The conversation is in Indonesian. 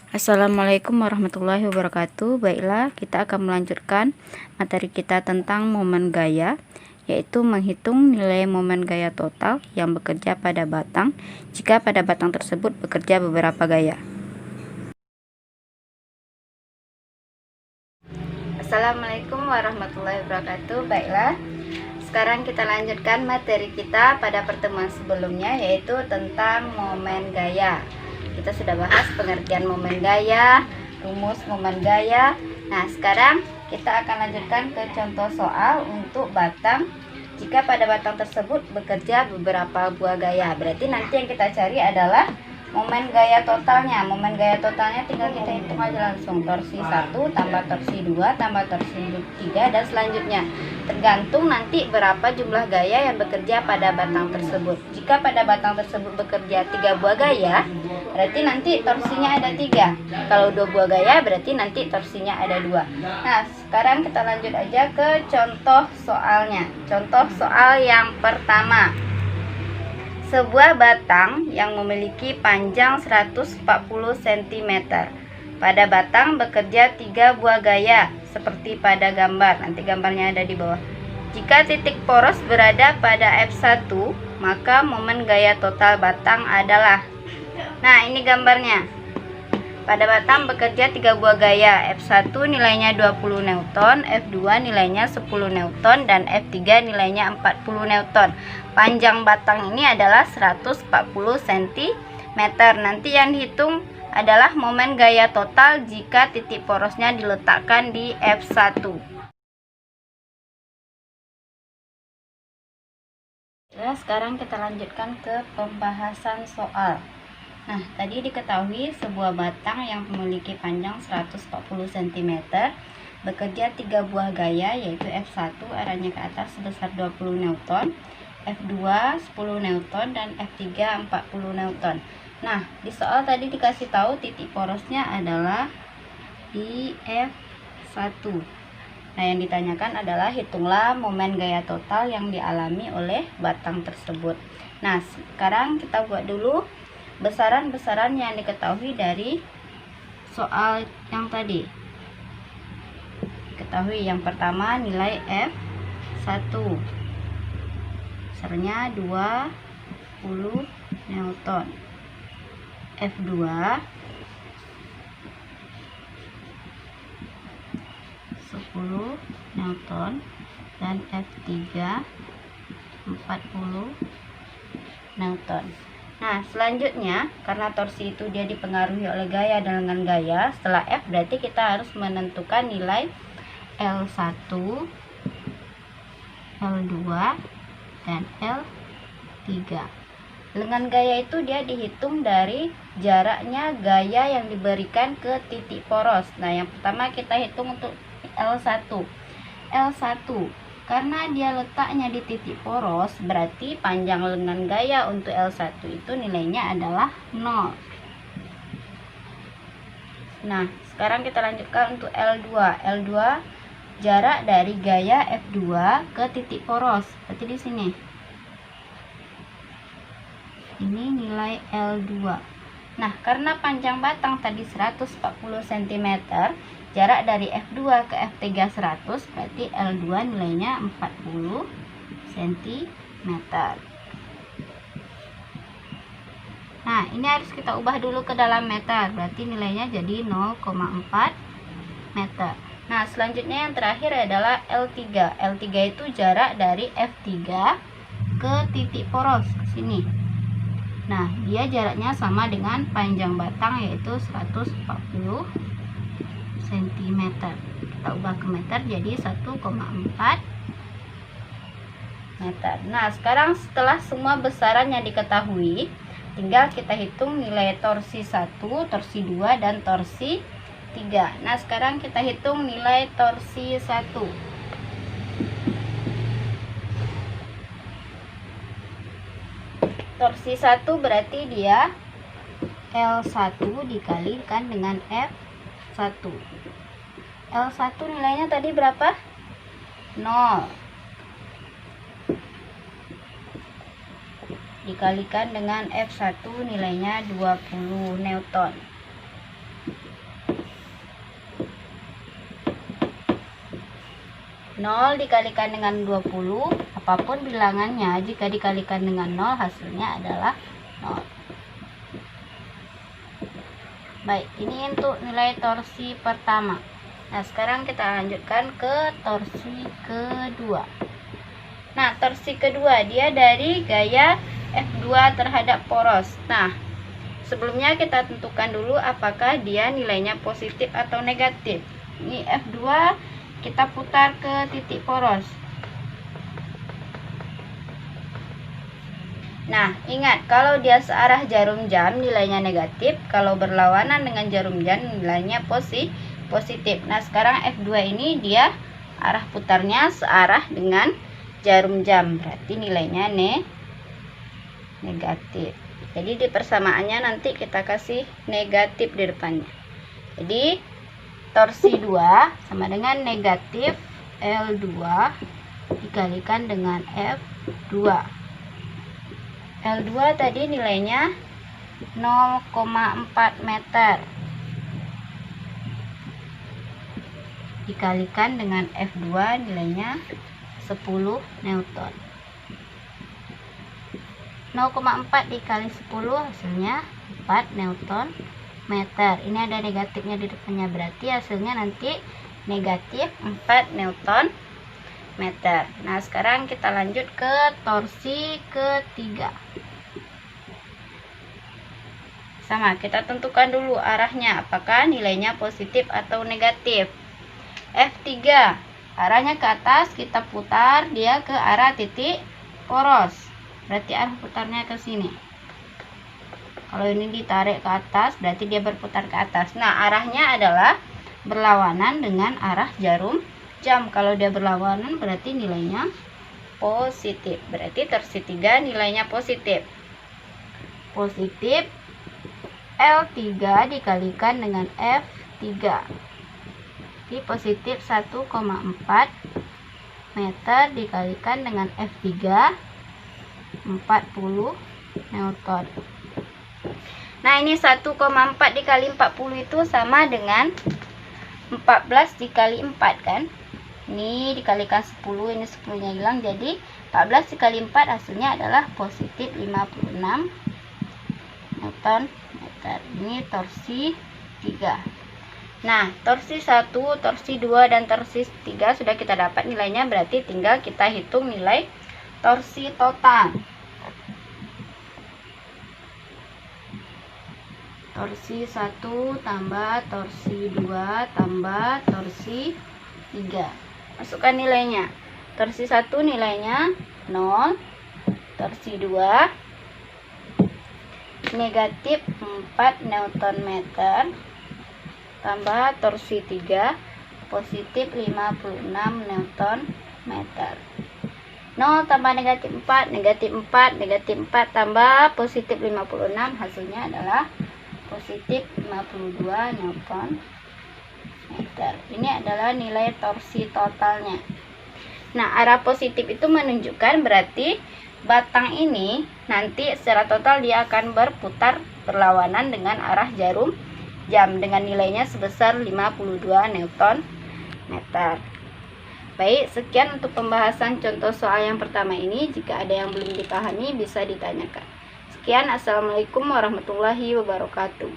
Assalamualaikum warahmatullahi wabarakatuh. Baiklah, kita akan melanjutkan materi kita tentang momen gaya, yaitu menghitung nilai momen gaya total yang bekerja pada batang jika pada batang tersebut bekerja beberapa gaya. Assalamualaikum warahmatullahi wabarakatuh. Baiklah, sekarang kita lanjutkan materi kita pada pertemuan sebelumnya, yaitu tentang momen gaya. Kita sudah bahas pengertian momen gaya, rumus momen gaya. Nah, sekarang kita akan lanjutkan ke contoh soal untuk batang jika pada batang tersebut bekerja beberapa buah gaya. Berarti nanti yang kita cari adalah momen gaya totalnya. Momen gaya totalnya tinggal kita hitung aja langsung. Torsi 1 tambah torsi 2 tambah torsi 3 dan selanjutnya. Tergantung nanti berapa jumlah gaya yang bekerja pada batang tersebut. Jika pada batang tersebut bekerja 3 buah gaya, berarti nanti torsinya ada 3. Kalau 2 buah gaya, berarti nanti torsinya ada 2. Nah, sekarang kita lanjut aja ke contoh soalnya. Contoh soal yang pertama. Sebuah batang yang memiliki panjang 140 cm. Pada batang bekerja 3 buah gaya seperti pada gambar. Nanti gambarnya ada di bawah. Jika titik poros berada pada F1, maka momen gaya total batang adalah. Nah, ini gambarnya. Pada batang bekerja 3 buah gaya. F1 nilainya 20 Newton, F2 nilainya 10 Newton, dan F3 nilainya 40 Newton. Panjang batang ini adalah 140 cm. Nanti yang dihitung adalah momen gaya total jika titik porosnya diletakkan di F1. Nah, sekarang kita lanjutkan ke pembahasan soal. Nah, tadi diketahui sebuah batang yang memiliki panjang 140 cm bekerja 3 buah gaya, yaitu F1 arahnya ke atas sebesar 20 Newton, F2 10 Newton, dan F3 40 Newton. Nah, di soal tadi dikasih tahu titik porosnya adalah di F1. Nah, yang ditanyakan adalah hitunglah momen gaya total yang dialami oleh batang tersebut. Nah, sekarang kita buat dulu besaran-besaran yang diketahui dari soal yang tadi. Ketahui yang pertama nilai F1. Besarnya 20 Newton. F2 10 Newton dan F3 40 Newton. Nah, selanjutnya karena torsi itu dia dipengaruhi oleh gaya dan lengan gaya, setelah F berarti kita harus menentukan nilai L1, L2, dan L3. Lengan gaya itu dia dihitung dari jaraknya gaya yang diberikan ke titik poros. Nah, yang pertama kita hitung untuk L1. L1 karena dia letaknya di titik poros, berarti panjang lengan gaya untuk L1 itu nilainya adalah 0. Nah, sekarang kita lanjutkan untuk L2. L2 jarak dari gaya F2 ke titik poros, berarti di sini. Ini nilai L2. Nah, karena panjang batang tadi 140 cm, jarak dari F2 ke F3 100, berarti L2 nilainya 40 cm. Nah, ini harus kita ubah dulu ke dalam meter, berarti nilainya jadi 0,4 meter. Nah, selanjutnya yang terakhir adalah L3. L3 itu jarak dari F3 ke titik poros, ke sini. Nah, dia jaraknya sama dengan panjang batang, yaitu 140 cm. Kita ubah ke meter jadi 1,4 meter. Nah, sekarang setelah semua besaran yang diketahui, tinggal kita hitung nilai torsi 1, torsi 2, dan torsi 3. Nah, sekarang kita hitung nilai torsi 1. Torsi 1 berarti dia L1 dikalikan dengan F1. L1 nilainya tadi berapa? 0. Dikalikan dengan F1 nilainya 20 Newton. 0 dikalikan dengan 20, apapun bilangannya, jika dikalikan dengan 0 hasilnya adalah 0. Baik, ini untuk nilai torsi pertama. Nah, sekarang kita lanjutkan ke torsi kedua. Nah, torsi kedua dia dari gaya F2 terhadap poros. Nah, sebelumnya kita tentukan dulu apakah dia nilainya positif atau negatif. Ini F2 kita putar ke titik poros. Nah, ingat kalau dia searah jarum jam nilainya negatif, kalau berlawanan dengan jarum jam nilainya positif. Nah, sekarang F2 ini dia arah putarnya searah dengan jarum jam, berarti nilainya negatif. Jadi di persamaannya nanti kita kasih negatif di depannya. Jadi torsi 2 sama dengan negatif L2 dikalikan dengan F2. L2 tadi nilainya 0,4 meter dikalikan dengan F2 nilainya 10 Newton. 0,4 dikali 10 hasilnya 4 Newton meter. Ini ada negatifnya di depannya, berarti hasilnya nanti negatif 4 Newton meter. Nah, sekarang kita lanjut ke torsi ketiga. Sama, kita tentukan dulu arahnya, apakah nilainya positif atau negatif. F3 arahnya ke atas, kita putar dia ke arah titik poros, berarti arah putarnya ke sini. Kalau ini ditarik ke atas, berarti dia berputar ke atas. Nah, arahnya adalah berlawanan dengan arah jarum jam. Kalau dia berlawanan, berarti nilainya positif. Berarti torsi 3 nilainya positif. Positif L3 dikalikan dengan F3. Jadi positif 1,4 meter dikalikan dengan F3, 40 Newton. Nah, ini 1,4 dikali 40 itu sama dengan 14 dikali 4 kan. Ini dikalikan 10, ini 10 nya hilang, jadi 14 dikali 4 hasilnya adalah positif 56 Newton meter. Ini torsi 3. Nah, torsi 1, torsi 2 dan torsi 3 sudah kita dapat nilainya, berarti tinggal kita hitung nilai torsi total. Torsi 1 tambah torsi 2 tambah torsi 3. Masukkan nilainya. Torsi 1 nilainya 0. Torsi 2 negatif 4 Newton meter. Tambah torsi 3 positif 56 Newton meter. 0 tambah negatif 4, negatif 4, negatif 4 tambah positif 56, hasilnya adalah positif 52 Newton meter. Ini adalah nilai torsi totalnya. Nah, arah positif itu menunjukkan berarti batang ini nanti secara total dia akan berputar berlawanan dengan arah jarum jam dengan nilainya sebesar 52 Newton meter. Baik, sekian untuk pembahasan contoh soal yang pertama ini. Jika ada yang belum dipahami bisa ditanyakan. Sekian, assalamualaikum warahmatullahi wabarakatuh.